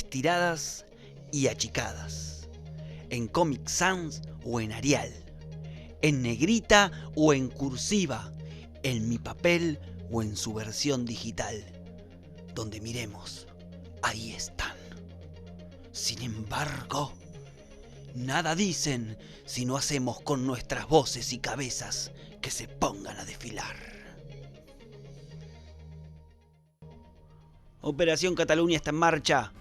estiradas y achicadas, en Comic Sans o en Arial, en negrita o en cursiva, en mi papel o en su versión digital. Donde miremos, ahí están. Sin embargo, nada dicen si no hacemos con nuestras voces y cabezas que se pongan a desfilar. Operación Cataluña está en marcha.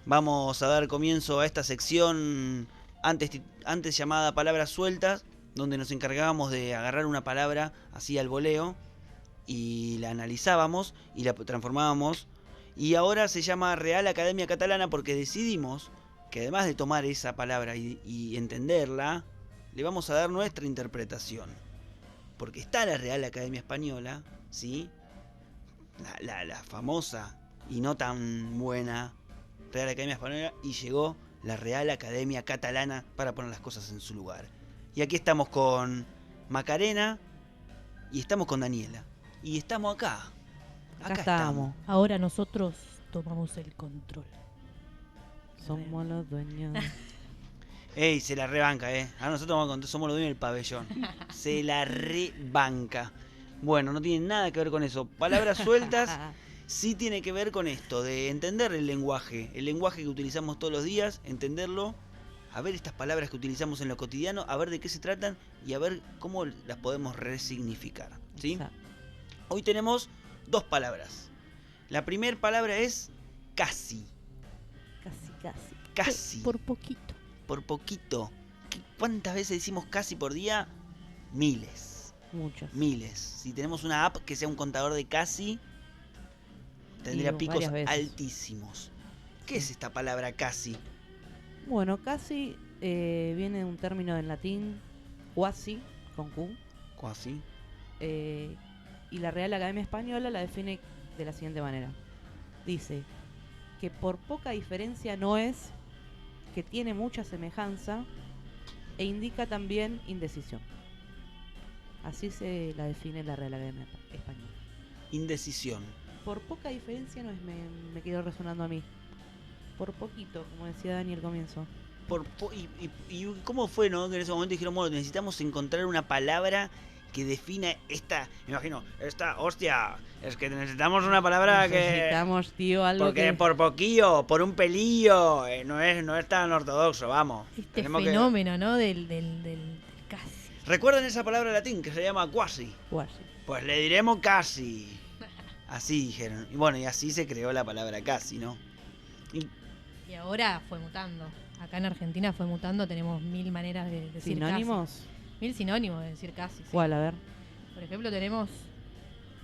Vamos a dar comienzo a esta sección antes llamada Palabras Sueltas, donde nos encargábamos de agarrar una palabra así al voleo y la analizábamos y la transformábamos. Y ahora se llama Real Academia Catalana porque decidimos que además de tomar esa palabra y entenderla, le vamos a dar nuestra interpretación. Porque está la Real Academia Española, ¿sí? La famosa y no tan buena Real Academia Española, y llegó la Real Academia Catalana para poner las cosas en su lugar. Y aquí estamos con Macarena y estamos con Daniela. Y estamos acá. Acá estamos. Ahora nosotros tomamos el control. Somos los dueños. Ey, se la rebanca, a nosotros somos los dueños del pabellón. Se la rebanca. Bueno, no tiene nada que ver con eso. Palabras sueltas sí tiene que ver con esto, de entender el lenguaje que utilizamos todos los días, entenderlo, a ver estas palabras que utilizamos en lo cotidiano, a ver de qué se tratan y a ver cómo las podemos resignificar, ¿sí? Exacto. Hoy tenemos dos palabras. La primera palabra es casi. Casi. Por poquito. Por poquito. ¿Cuántas veces decimos casi por día? Miles. Muchas. Miles. Si tenemos una app que sea un contador de casi, tendría picos altísimos. ¿Qué es esta palabra casi? Bueno, casi viene de un término en latín, quasi, con Q. Quasi. Y la Real Academia Española la define de la siguiente manera. Dice que por poca diferencia no es, que tiene mucha semejanza e indica también indecisión. Así se la define la Real Academia Española. Indecisión. Por poca diferencia no es, me quedó resonando a mí. Por poquito, como decía Dani al comienzo. ¿Y cómo fue, no? Que en ese momento dijeron, bueno, necesitamos encontrar una palabra que defina esta, me imagino, hostia, es que necesitamos una palabra necesitamos, tío, algo porque que... por poquillo, por un pelillo, no es tan ortodoxo, vamos. Este fenómeno, ¿no? Del casi. ¿Recuerdan esa palabra latín que se llama quasi? Quasi. Pues le diremos casi. Así dijeron. Y bueno, y así se creó la palabra casi, ¿no? Y ahora fue mutando. Acá en Argentina fue mutando, tenemos 1000 maneras de decir ¿Sinónimos? Casi. 1000 sinónimos de decir casi. Sí. ¿Cuál? A ver. Por ejemplo, tenemos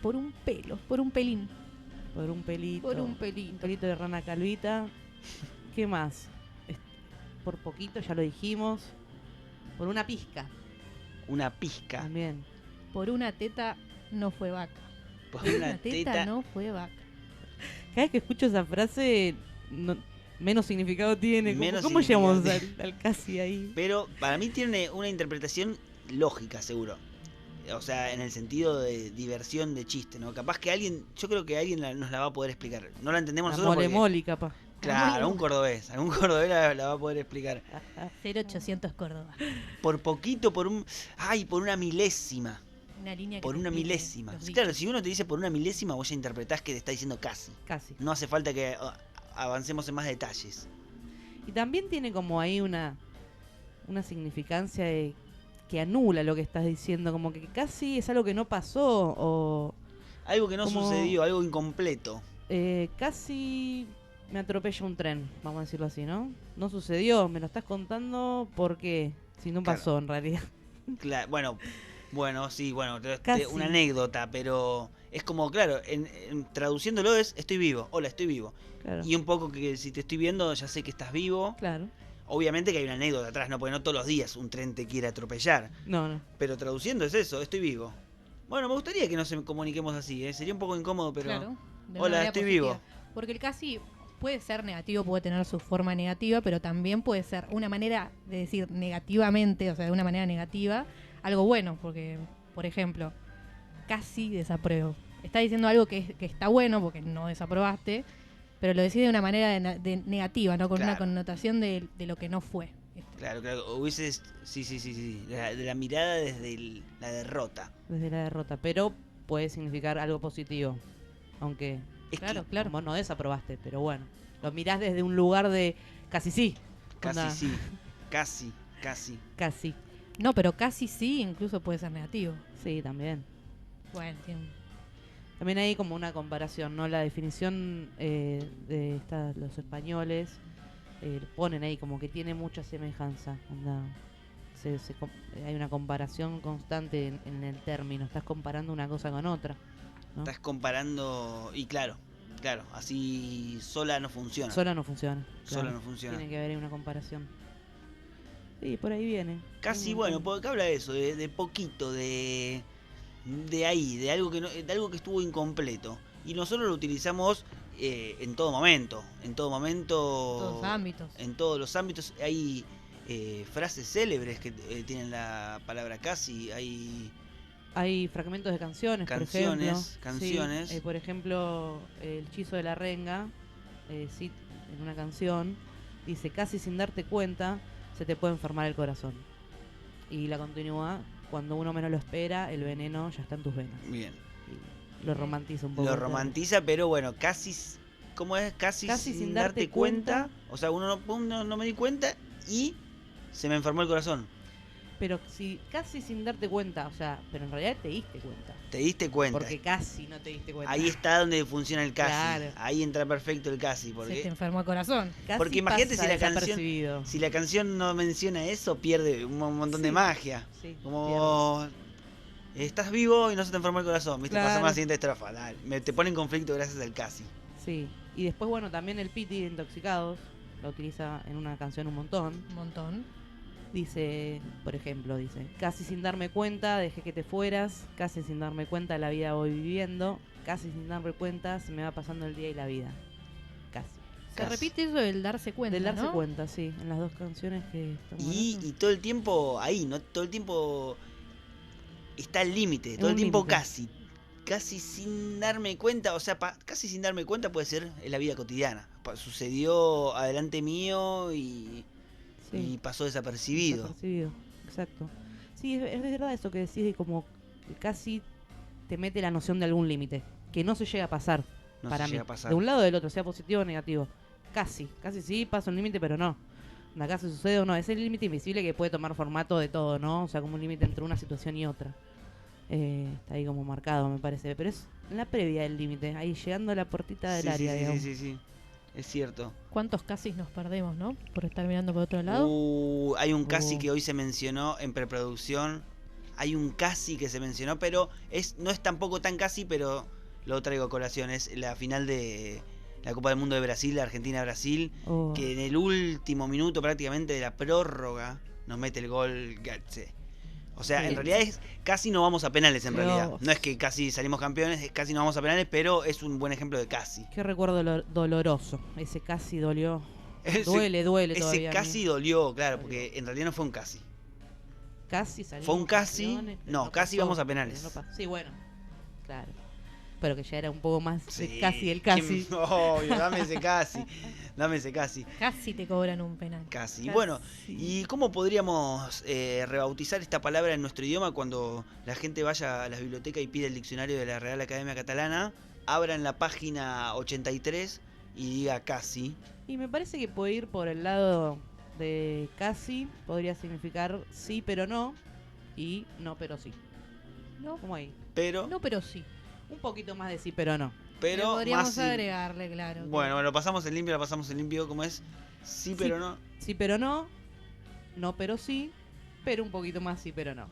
por un pelo, por un pelín. Por un pelito. Por un pelito. Un pelito de rana calvita. ¿Qué más? Por poquito, ya lo dijimos. Por una pizca. Una pizca. También. Por una teta no fue vaca. Por una teta no fue vaca. Cada vez que escucho esa frase, menos significado tiene. ¿Cómo significado llegamos al casi ahí? Pero para mí tiene una interpretación lógica, seguro. O sea, en el sentido de diversión, de chiste, ¿no? Capaz que yo creo que alguien nos la va a poder explicar. No la entendemos nosotros porque... Mole, capaz. Claro, algún cordobés la va a poder explicar. 0800 Córdoba. Por poquito, por una milésima. Una línea que por una milésima. Claro, si uno te dice por una milésima, vos ya interpretás que te está diciendo casi. Casi. No hace falta que avancemos en más detalles. Y también tiene como ahí una significancia que anula lo que estás diciendo, como que casi es algo que no pasó o... Algo que no sucedió, algo incompleto. Casi me atropella un tren, vamos a decirlo así, ¿no? No sucedió, me lo estás contando porque si no pasó en realidad. Claro, bueno, sí, Casi. Una anécdota, pero es como, claro, traduciéndolo es estoy vivo, hola, estoy vivo. Claro. Y un poco que si te estoy viendo ya sé que estás vivo. Claro. Obviamente que hay una anécdota atrás, ¿no? Porque no todos los días un tren te quiere atropellar. No. Pero traduciendo es eso, estoy vivo. Bueno, me gustaría que nos comuniquemos así, ¿eh? Sería un poco incómodo, pero... Claro, hola, estoy vivo. Porque el casi puede ser negativo, puede tener su forma negativa, pero también puede ser una manera de decir negativamente, o sea, de una manera negativa, algo bueno, porque, por ejemplo, casi desapruebo. Está diciendo algo que está bueno porque no desaprobaste, Pero lo decís de una manera de negativa, ¿no? Con Claro. una connotación de lo que no fue. Claro, hubieses... Sí. De la mirada desde la derrota. Desde la derrota. Pero puede significar algo positivo. Aunque Es Claro, que claro. vos no desaprobaste, pero bueno. Lo mirás desde un lugar de casi sí. casi Onda, sí. Casi. Casi. No, pero casi sí, incluso puede ser negativo. Sí, también. Bueno, También hay como una comparación, ¿no? La definición de los españoles ponen ahí como que tiene mucha semejanza. Onda, hay una comparación constante en el término. Estás comparando una cosa con otra, ¿no? Estás comparando... Y claro, así sola no funciona. Sola no funciona. Sola claro. no funciona. Tiene que haber ahí una comparación. Sí, por ahí viene. Casi, Un bueno, montón. porque habla de eso, de poquito, de ahí, de algo de algo que estuvo incompleto. Y nosotros lo utilizamos en todo momento. En todo momento. todos los ámbitos. En todos los ámbitos. Hay frases célebres que tienen la palabra casi. Hay fragmentos de canciones, Canciones, por ejemplo. canciones. Sí, por ejemplo, el hechizo de la renga, sí, en una canción, dice, casi sin darte cuenta, se te puede enfermar el corazón. Y la continúa, cuando uno menos lo espera, el veneno ya está en tus venas. Bien. Y lo romantiza un poco. Lo romantiza, pero bueno, casi. ¿Cómo es? Casi sin darte cuenta. O sea, uno no me di cuenta y se me enfermó el corazón. Pero si casi sin darte cuenta, o sea, pero en realidad te diste cuenta. Te diste cuenta. Porque casi no te diste cuenta. Ahí está donde funciona el casi. Claro. Ahí entra perfecto el casi. Se te Porque, enfermó el corazón. Casi porque imagínate pasa si la canción- desapercibido. si la canción no menciona eso, pierde un montón de Sí. magia. Sí, Como estás vivo y no se te enfermó el corazón. ¿Viste? Claro. Pasamos a la siguiente estrofa. Dale. Te pone en conflicto gracias al casi. Sí, y después, bueno, también el Piti de Intoxicados lo utiliza en una canción un montón. Un montón. Dice, por ejemplo, casi sin darme cuenta dejé que te fueras, casi sin darme cuenta la vida voy viviendo, casi sin darme cuenta se me va pasando el día y la vida. Casi. Se Casi. repite eso del darse cuenta, Del darse ¿no? cuenta, sí, en las dos canciones que estamos hablando. Y todo el tiempo ahí, ¿no? Todo el tiempo está al límite. Es Todo el un tiempo límite. casi. Casi sin darme cuenta. O sea, casi sin darme cuenta puede ser en la vida cotidiana. Sucedió adelante mío y pasó desapercibido. Desapercibido, exacto. Sí, es verdad eso que decís de como que casi te mete la noción de algún límite, que no se llega a pasar No para se mí. llega a pasar. De un lado o del otro, sea positivo o negativo. Casi sí pasa un límite, pero no. Acá se sucede o no. Es el límite invisible que puede tomar formato de todo, ¿no? O sea, como un límite entre una situación y otra. Está ahí como marcado, me parece. Pero es en la previa del límite, ahí llegando a la puertita del Sí, área, digamos. sí. Es cierto. ¿Cuántos casis nos perdemos, no? Por estar mirando por otro lado. Hay un casi que hoy se mencionó en preproducción. Hay un casi que se mencionó, pero no es tampoco tan casi, pero lo traigo a colación. Es la final de la Copa del Mundo de Brasil, Argentina-Brasil, Oh, que en el último minuto prácticamente de la prórroga nos mete el gol Götze. O sea, Sí. en realidad es casi no vamos a penales en Dios. realidad. No es que casi salimos campeones, es casi no vamos a penales, pero es un buen ejemplo de casi. qué recuerdo doloroso. Ese casi dolió. Ese- Duele Ese todavía. a mí. casi dolió, claro, porque en realidad no fue un casi. Casi salimos Fue un casi, campeones, pero no, casi pasó, vamos a penales. pero no pasó. Sí, bueno, claro. Pero que ya era un poco más de Sí, casi el casi. Obvio, dame ese casi. Dame ese casi. Casi te cobran un penal. Casi. Casi. Bueno, ¿y cómo podríamos rebautizar esta palabra en nuestro idioma cuando la gente vaya a la biblioteca y pida el diccionario de la Real Academia Catalana? Abra en la página 83 y diga casi. Y me parece que puede ir por el lado de casi, podría significar sí pero no, y no pero sí. No, Como ahí. Pero, no, pero sí. Un poquito más de sí pero no. pero podríamos más. agregarle, claro. Bueno, lo pasamos en limpio, ¿cómo es? Sí, pero no. Sí pero no, no pero sí, pero un poquito más sí pero no.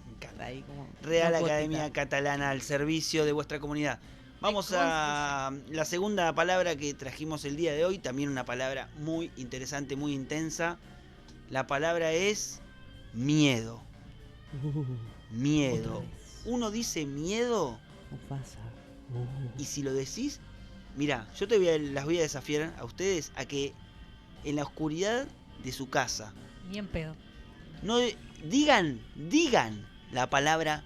Me encanta. Ahí como Real una Academia cuotita. Catalana al servicio de vuestra comunidad. Vamos a la segunda palabra que trajimos el día de hoy, también una palabra muy interesante, muy intensa. La palabra es miedo. Miedo. Otra vez. Uno dice miedo Mufasa. y si lo decís, mira, yo las voy a desafiar a ustedes a que en la oscuridad de su casa Ni en pedo. no digan la palabra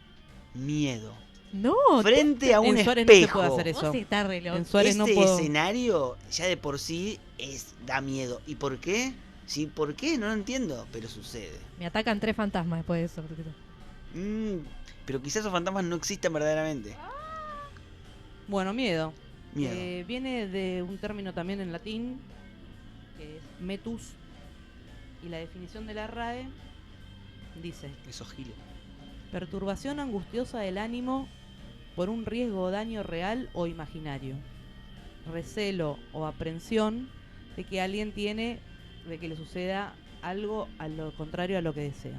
miedo. No, frente a un En Suárez no se espejo. puede hacer eso. vos estás re loco. En Suárez no Ese puedo. escenario ya de por sí da miedo. ¿Y por qué? Sí, ¿por qué? No lo entiendo, pero sucede. Me atacan 3 fantasmas después de eso. Pero quizás esos fantasmas no existan verdaderamente. Bueno, miedo. Miedo. Viene de un término también en latín, que es metus, y la definición de la RAE dice: Esos giles. perturbación angustiosa del ánimo por un riesgo o daño real o imaginario, recelo o aprensión de que alguien tiene, de que le suceda algo a lo contrario a lo que desea.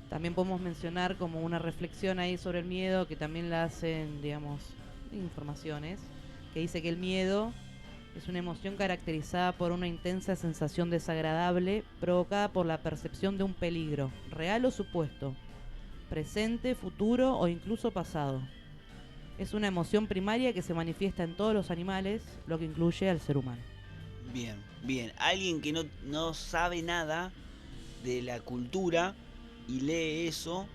También podemos mencionar como una reflexión ahí sobre el miedo, que también la hacen, digamos, informaciones, que dice que el miedo es una emoción caracterizada por una intensa sensación desagradable provocada por la percepción de un peligro, real o supuesto, presente, futuro o incluso pasado. Es una emoción primaria que se manifiesta en todos los animales, lo que incluye al ser humano. Bien, bien. Alguien que no sabe nada de la cultura y lee eso,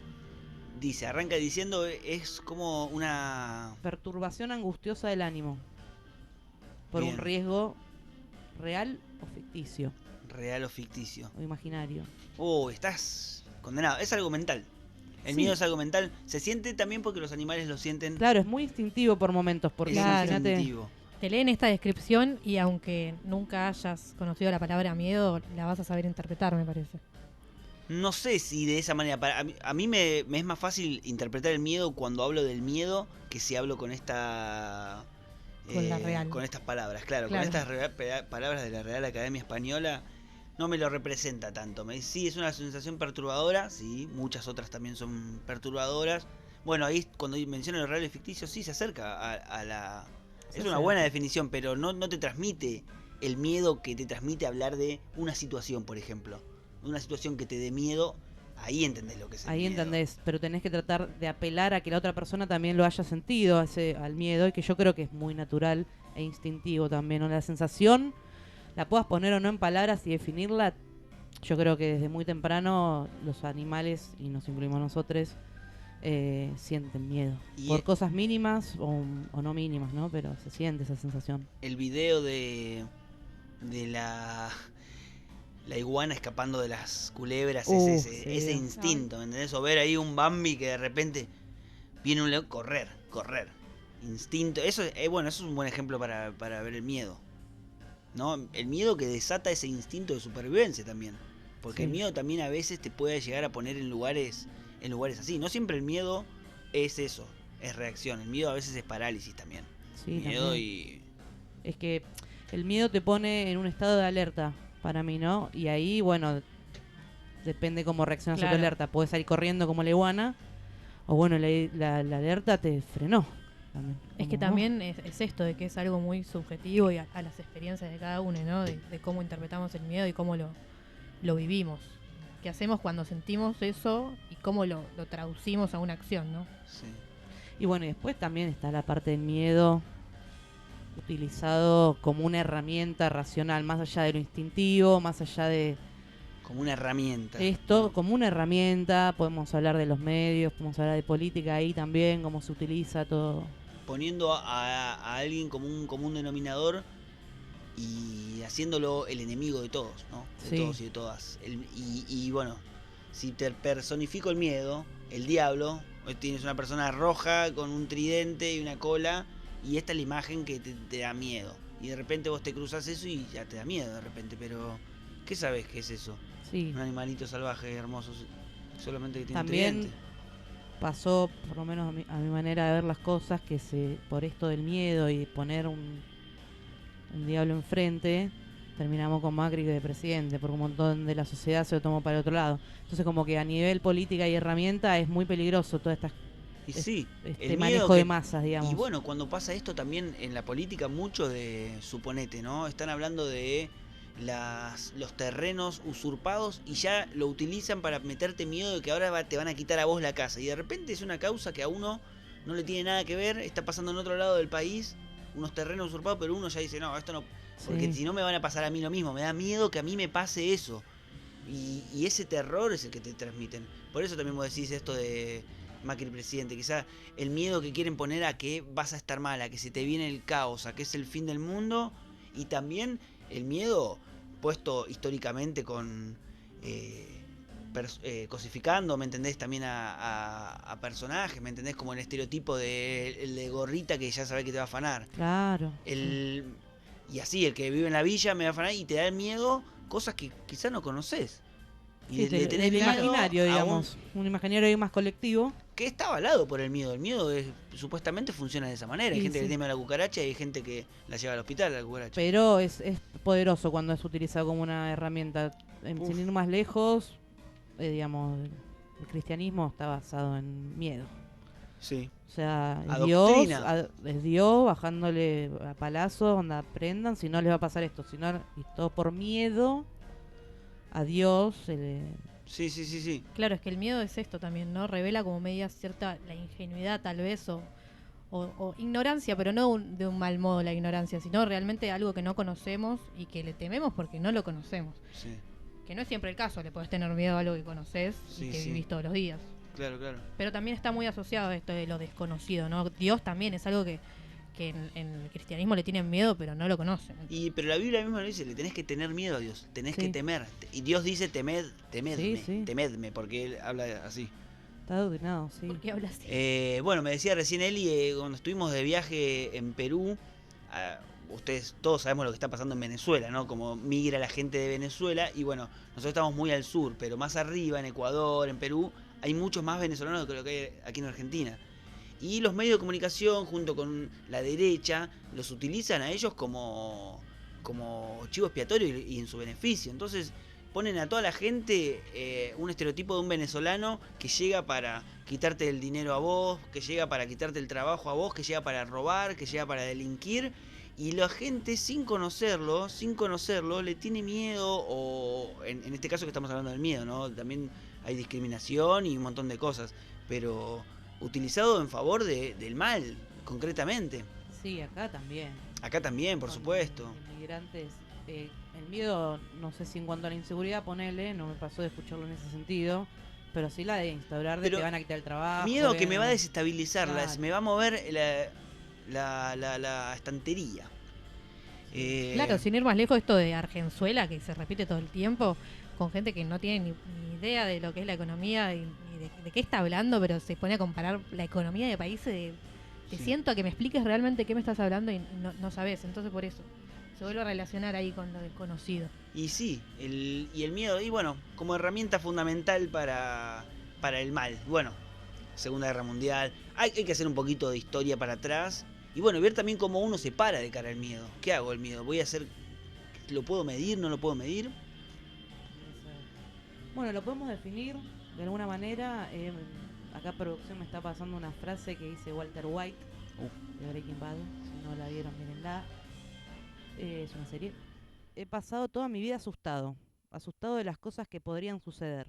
arranca diciendo, es como una... Perturbación angustiosa del ánimo por Bien. un riesgo real o ficticio real o ficticio. o imaginario. Estás condenado. Es algo mental. El Sí. miedo es algo mental. Se siente también porque los animales lo sienten. Claro, es muy instintivo por momentos, porque Es Claro. imagínate, instintivo. Te leen esta descripción y aunque nunca hayas conocido la palabra miedo, la vas a saber interpretar, me parece. No sé si de esa manera. A mí me es más fácil interpretar el miedo cuando hablo del miedo que si hablo con esta. Con la Real. Con estas palabras, claro. Claro. Con estas palabras de la Real Academia Española no me lo representa tanto. Sí, es una sensación perturbadora. Sí, muchas otras también son perturbadoras. Bueno, ahí cuando menciono el real y ficticio, sí se acerca a la. Se Es una acerca. buena definición, pero no te transmite el miedo que te transmite hablar de una situación, por ejemplo. Una situación que te dé miedo, ahí entendés lo que es el ahí miedo. entendés, pero tenés que tratar de apelar a que la otra persona también lo haya sentido, al miedo, y que yo creo que es muy natural e instintivo también, ¿no? La sensación, la puedas poner o no en palabras y definirla, yo creo que desde muy temprano los animales, y nos incluimos nosotros, sienten miedo. Y Por cosas mínimas o no mínimas, ¿no? Pero se siente esa sensación. El video de la iguana escapando de las culebras, es Sí. ese instinto, ¿entendés? O ver ahí un Bambi que de repente viene un león, correr. Instinto, eso es un buen ejemplo para ver el miedo, ¿no? El miedo que desata ese instinto de supervivencia también. Porque Sí. el miedo también a veces te puede llegar a poner en lugares así. No siempre el miedo es eso, es reacción. El miedo a veces es parálisis también. Sí, Miedo también. y... Es que el miedo te pone en un estado de alerta, para mí, ¿no? Y ahí, bueno, depende cómo reaccionas a tu Claro. alerta. Puedes salir corriendo como la iguana, o bueno, la alerta te frenó. También. Es que Como, también es esto de que es algo muy subjetivo y a las experiencias de cada uno, ¿no? De cómo interpretamos el miedo y cómo lo vivimos. ¿Qué hacemos cuando sentimos eso y cómo lo traducimos a una acción, ¿no? Sí. Y bueno, y después también está la parte del miedo utilizado como una herramienta racional, más allá de lo instintivo, más allá de Como una herramienta. esto, como una herramienta. Podemos hablar de los medios, podemos hablar de política ahí también, cómo se utiliza todo. Poniendo a alguien como un común denominador y haciéndolo el enemigo de todos, ¿no? De Sí. todos y de todas. Y bueno, si te personifico el miedo, el diablo, hoy tienes una persona roja con un tridente y una cola, y esta es la imagen que te da miedo. Y de repente vos te cruzas eso y ya te da miedo de repente, pero ¿qué sabes qué es eso? Sí, Un animalito salvaje, hermoso, solamente que tiene También un tridente. pasó, por lo menos a mi manera de ver las cosas, que por esto del miedo y poner un diablo enfrente, terminamos con Macri de presidente, porque un montón de la sociedad se lo tomó para el otro lado. Entonces como que a nivel política y herramienta es muy peligroso todo Y sí, este el miedo manejo que- de masas, digamos. Y bueno, cuando pasa esto también en la política, mucho de, suponete, ¿no? Están hablando de los terrenos usurpados y ya lo utilizan para meterte miedo de que ahora te van a quitar a vos la casa. Y de repente es una causa que a uno no le tiene nada que ver, está pasando en otro lado del país, unos terrenos usurpados, pero uno ya dice, no, esto no... Porque Sí. si no me van a pasar a mí lo mismo, me da miedo que a mí me pase eso. Y ese terror es el que te transmiten. Por eso también vos decís esto de Macri presidente, quizá el miedo que quieren poner a que vas a estar mal, a que se te viene el caos, a que es el fin del mundo, y también el miedo puesto históricamente con cosificando, ¿me entendés? También a personajes, ¿me entendés? Como el estereotipo de el de gorrita que ya sabés que te va a afanar. Claro. Y así, el que vive en la villa me va a afanar y te da miedo cosas que quizás no conoces. Y Sí, le tenés el miedo imaginario, a digamos. Un imaginario más colectivo. que está avalado por el miedo. El miedo supuestamente funciona de esa manera. Hay Sí, gente que sí. teme a la cucaracha y hay gente que la lleva al hospital a la cucaracha. Pero es poderoso cuando es utilizado como una herramienta. Sin ir más lejos, digamos, el cristianismo está basado en miedo. Sí. O sea, Adoctrina. es Dios bajándole a palazos, donde aprendan, si no les va a pasar esto. Si no, y todo por miedo a Dios. Sí. Claro, es que el miedo es esto también, ¿no? Revela como media cierta la ingenuidad tal vez o ignorancia, pero no de un mal modo la ignorancia, sino realmente algo que no conocemos y que le tememos porque no lo conocemos. Sí. Que no es siempre el caso, le podés tener miedo a algo que conoces y que vivís todos los días. Claro. Pero también está muy asociado a esto de lo desconocido, ¿no? Dios también es algo que en el cristianismo le tienen miedo, pero no lo conocen. Pero la Biblia misma lo dice, le tenés que tener miedo a Dios, tenés que temer. Y Dios dice temedme, temedme, porque él habla así. Está adoctrinado, sí. ¿Por qué habla así? Bueno, me decía recién Eli, cuando estuvimos de viaje en Perú, ustedes todos sabemos lo que está pasando en Venezuela, ¿no? Como migra la gente de Venezuela, y bueno, nosotros estamos muy al sur, pero más arriba, en Ecuador, en Perú, hay muchos más venezolanos que lo que hay aquí en Argentina. Y los medios de comunicación, junto con la derecha, los utilizan a ellos como chivo expiatorio y en su beneficio. Entonces ponen a toda la gente un estereotipo de un venezolano que llega para quitarte el dinero a vos, que llega para quitarte el trabajo a vos, que llega para robar, que llega para delinquir. Y la gente sin conocerlo, le tiene miedo, o en este caso que estamos hablando del miedo, ¿no? También hay discriminación y un montón de cosas, pero utilizado en favor del mal, concretamente. Sí, acá también. Acá también, por supuesto. Inmigrantes, el miedo, no sé si en cuanto a la inseguridad, ponele, no me pasó de escucharlo en ese sentido, pero sí la de instaurar de que van a quitar el trabajo. Miedo que me va a desestabilizar, claro. me va a mover la estantería. Claro, sin ir más lejos, esto de Argenzuela, que se repite todo el tiempo, con gente que no tiene ni idea de lo que es la economía y de qué está hablando, pero se pone a comparar la economía de países. Te siento a que me expliques realmente qué me estás hablando y no sabes. Entonces, por eso se vuelve a relacionar ahí con lo desconocido. Y sí, el miedo, y bueno, como herramienta fundamental para el mal. Bueno, Segunda Guerra Mundial, hay que hacer un poquito de historia para atrás. Y bueno, ver también cómo uno se para de cara al miedo. ¿Qué hago el miedo? ¿Voy a hacer? ¿Lo puedo medir? ¿No lo puedo medir? Bueno, lo podemos definir de alguna manera. Acá producción me está pasando una frase que dice Walter White de Breaking Bad. Si no la vieron, mírenla. Es una serie. He pasado toda mi vida asustado de las cosas que podrían suceder.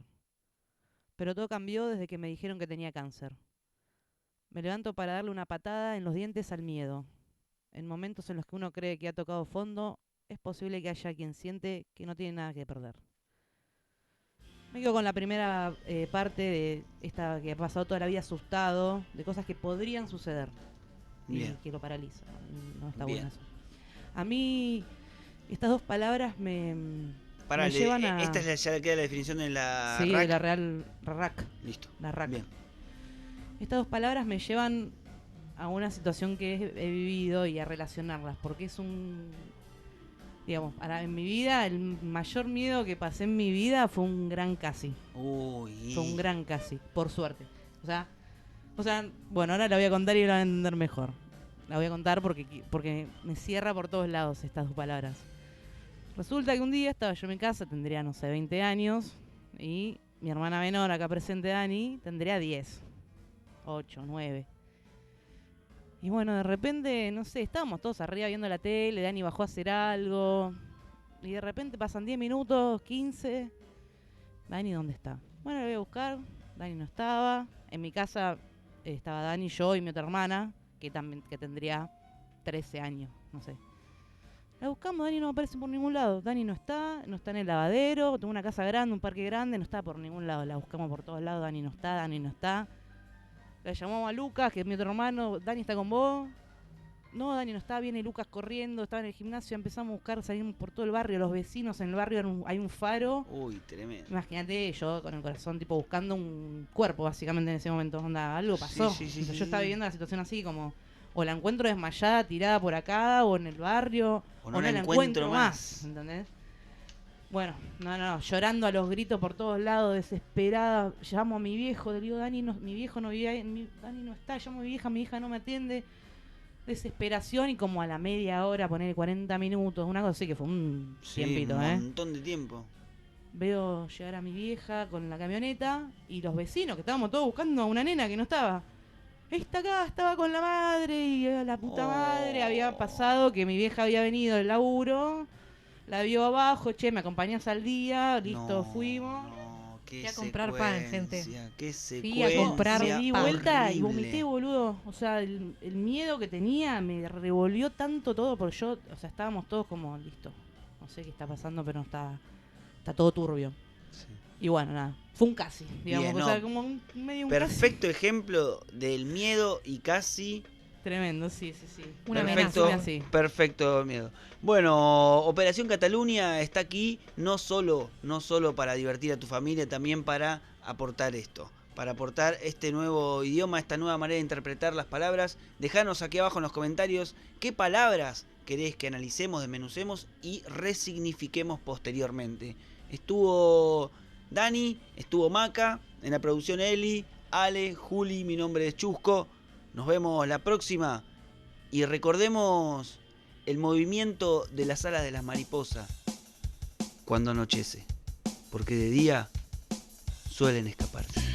Pero todo cambió desde que me dijeron que tenía cáncer. Me levanto para darle una patada en los dientes al miedo. En momentos en los que uno cree que ha tocado fondo, es posible que haya quien siente que no tiene nada que perder. Me quedo con la primera parte de esta que ha pasado toda la vida asustado, de cosas que podrían suceder. Bien. Y que lo paraliza. No está Bien. bueno eso. A mí, estas dos palabras me llevan a... Esta ya queda la definición en la Sí, RAC. de la Real RAC. Listo. La RAC. Bien. Estas dos palabras me llevan a una situación que he vivido y a relacionarlas, porque es digamos, en mi vida, el mayor miedo que pasé en mi vida fue un gran casi. Uy. Fue un gran casi, por suerte. O sea, bueno, ahora la voy a contar y la voy a entender mejor. La voy a contar porque me cierra por todos lados estas dos palabras. Resulta que un día estaba yo en mi casa, tendría, no sé, 20 años, y mi hermana menor, acá presente Dani, tendría 10, 8, 9. Y bueno, de repente, no sé, estábamos todos arriba viendo la tele, Dani bajó a hacer algo, y de repente pasan 10 minutos, 15, Dani, ¿dónde está? Bueno, la voy a buscar, Dani no estaba, en mi casa estaba Dani, yo y mi otra hermana, que tendría 13 años, no sé. La buscamos, Dani no aparece por ningún lado. Dani no está en el lavadero, tengo una casa grande, un parque grande, no está por ningún lado. La buscamos por todos lados, Dani no está. Le llamamos a Lucas, que es mi otro hermano. Dani está con vos. No, Dani no está, viene Lucas corriendo, estaba en el gimnasio, empezamos a buscar, salimos por todo el barrio, los vecinos en el barrio, hay un faro. Uy, tremendo. Imagínate, yo con el corazón tipo buscando un cuerpo básicamente en ese momento, onda, algo pasó. Yo estaba viviendo la situación así como, o la encuentro desmayada, tirada por acá, o en el barrio, o no la encuentro más. ¿Entendés? Bueno, no, llorando a los gritos por todos lados, desesperada, llamo a mi viejo, le digo, Dani, no, mi viejo no vive ahí, Dani no está, llamo a mi hija no me atiende. Desesperación y como a la media hora, poner 40 minutos, una cosa así que fue un tiempito, un montón de tiempo. Veo llegar a mi vieja con la camioneta y los vecinos, que estábamos todos buscando a una nena que no estaba. Está acá, estaba con la madre y la puta madre había pasado que mi vieja había venido del laburo, la vio abajo, che, me acompañás al día, listo, fuimos. Fui a comprar pan, gente. Qué Fui a comprar Me di vuelta horrible. y vomité, boludo. O sea, el miedo que tenía me revolvió tanto todo porque yo, o sea, estábamos todos como, listo. No sé qué está pasando, pero está todo turbio. Sí. Y bueno, nada, fue un casi, digamos. Bien, o sea, como medio un perfecto ejemplo del miedo y casi. Tremendo, sí. Una perfecto, amenaza así. perfecto miedo. Bueno, Operación Cataluña está aquí no solo para divertir a tu familia, también para aportar esto, para aportar este nuevo idioma, esta nueva manera de interpretar las palabras. Dejanos aquí abajo en los comentarios qué palabras querés que analicemos, desmenucemos y resignifiquemos posteriormente. Estuvo Dani, estuvo Maca, en la producción Eli, Ale, Juli, mi nombre es Chusco. Nos vemos la próxima y recordemos el movimiento de las alas de las mariposas cuando anochece, porque de día suelen escaparse.